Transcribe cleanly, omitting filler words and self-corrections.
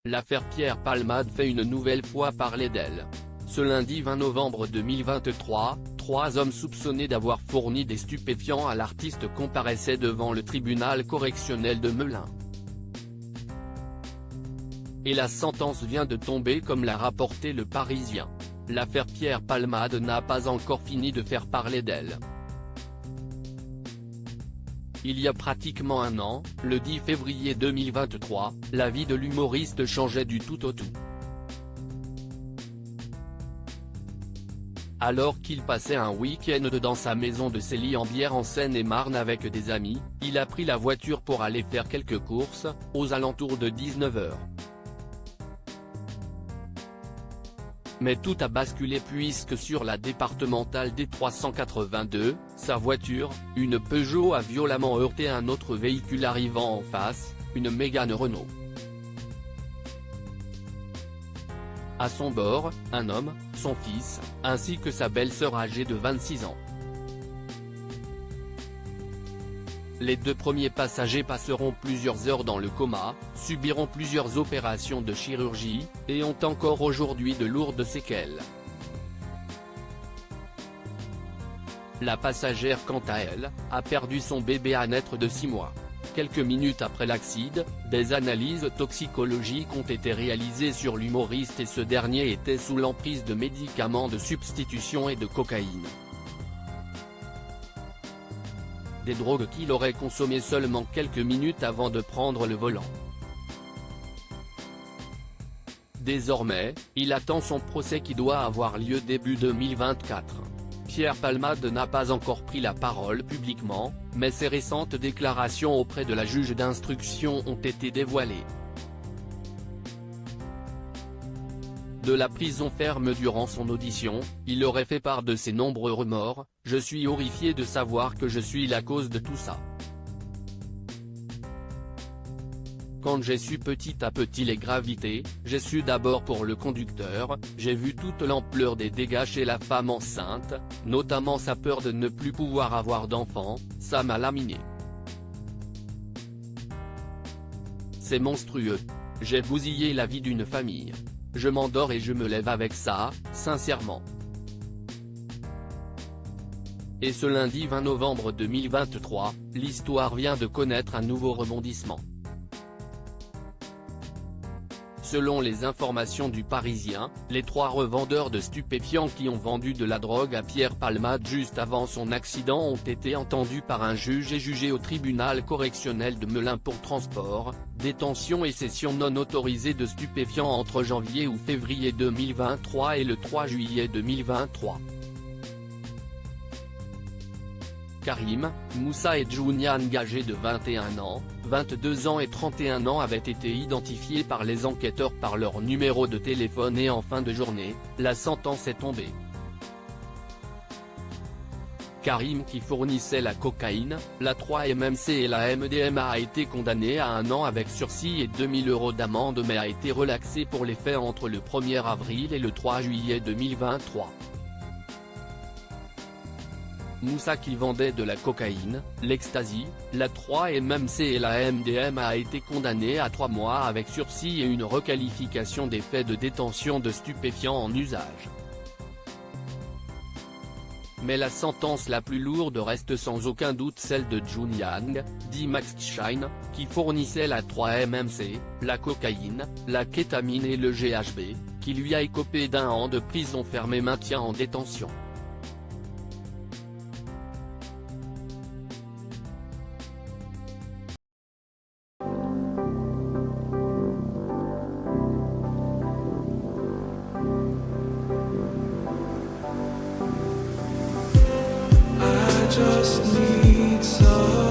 L'affaire Pierre Palmade fait une nouvelle fois parler d'elle. Ce lundi 20 novembre 2023, 3 hommes soupçonnés d'avoir fourni des stupéfiants à l'artiste comparaissaient devant le tribunal correctionnel de Melun. Et la sentence vient de tomber comme l'a rapporté Le Parisien. L'affaire Pierre Palmade n'a pas encore fini de faire parler d'elle. Il y a pratiquement un an, le 10 février 2023, la vie de l'humoriste changeait du tout au tout. Alors qu'il passait un week-end dans sa maison de Célie-en-Bière en Seine-et-Marne avec des amis, il a pris la voiture pour aller faire quelques courses, aux alentours de 19 h. Mais tout a basculé puisque sur la départementale D382, sa voiture, une Peugeot, a violemment heurté un autre véhicule arrivant en face, une Mégane Renault. À son bord, un homme, son fils, ainsi que sa belle-sœur âgée de 26 ans. Les 2 premiers passagers passeront plusieurs heures dans le coma, subiront plusieurs opérations de chirurgie, et ont encore aujourd'hui de lourdes séquelles. La passagère quant à elle, a perdu son bébé à naître de 6 mois. Quelques minutes après l'accident, des analyses toxicologiques ont été réalisées sur l'humoriste et ce dernier était sous l'emprise de médicaments de substitution et de cocaïne. Des drogues qu'il aurait consommées seulement quelques minutes avant de prendre le volant. Désormais, il attend son procès qui doit avoir lieu début 2024. Pierre Palmade n'a pas encore pris la parole publiquement, mais ses récentes déclarations auprès de la juge d'instruction ont été dévoilées. De la prison ferme durant son audition, il aurait fait part de ses nombreux remords. « Je suis horrifié de savoir que je suis la cause de tout ça. Quand j'ai su petit à petit les gravités, j'ai su d'abord pour le conducteur, j'ai vu toute l'ampleur des dégâts chez la femme enceinte, notamment sa peur de ne plus pouvoir avoir d'enfant, ça m'a laminé. C'est monstrueux. J'ai bousillé la vie d'une famille. Je m'endors et je me lève avec ça, sincèrement. » Et ce lundi 20 novembre 2023, l'histoire vient de connaître un nouveau rebondissement. Selon les informations du Parisien, les 3 revendeurs de stupéfiants qui ont vendu de la drogue à Pierre Palmade juste avant son accident ont été entendus par un juge et jugés au tribunal correctionnel de Melun pour transport, détention et cession non autorisée de stupéfiants entre janvier ou février 2023 et le 3 juillet 2023. Karim, Moussa et Djounian, âgés de 21 ans, 22 ans et 31 ans avaient été identifiés par les enquêteurs par leur numéro de téléphone et en fin de journée, la sentence est tombée. Karim, qui fournissait la cocaïne, la 3-MMC et la MDMA, a été condamné à 1 an avec sursis et 2 000 € d'amende mais a été relaxé pour les faits entre le 1er avril et le 3 juillet 2023. Moussa, qui vendait de la cocaïne, l'ecstasy, la 3-MMC et la MDMA, a été condamné à 3 mois avec sursis et une requalification des faits de détention de stupéfiants en usage. Mais la sentence la plus lourde reste sans aucun doute celle de Djounian, dit Max Shine, qui fournissait la 3-MMC, la cocaïne, la kétamine et le GHB, qui lui a écopé d'1 an de prison ferme et maintien en détention. Just need some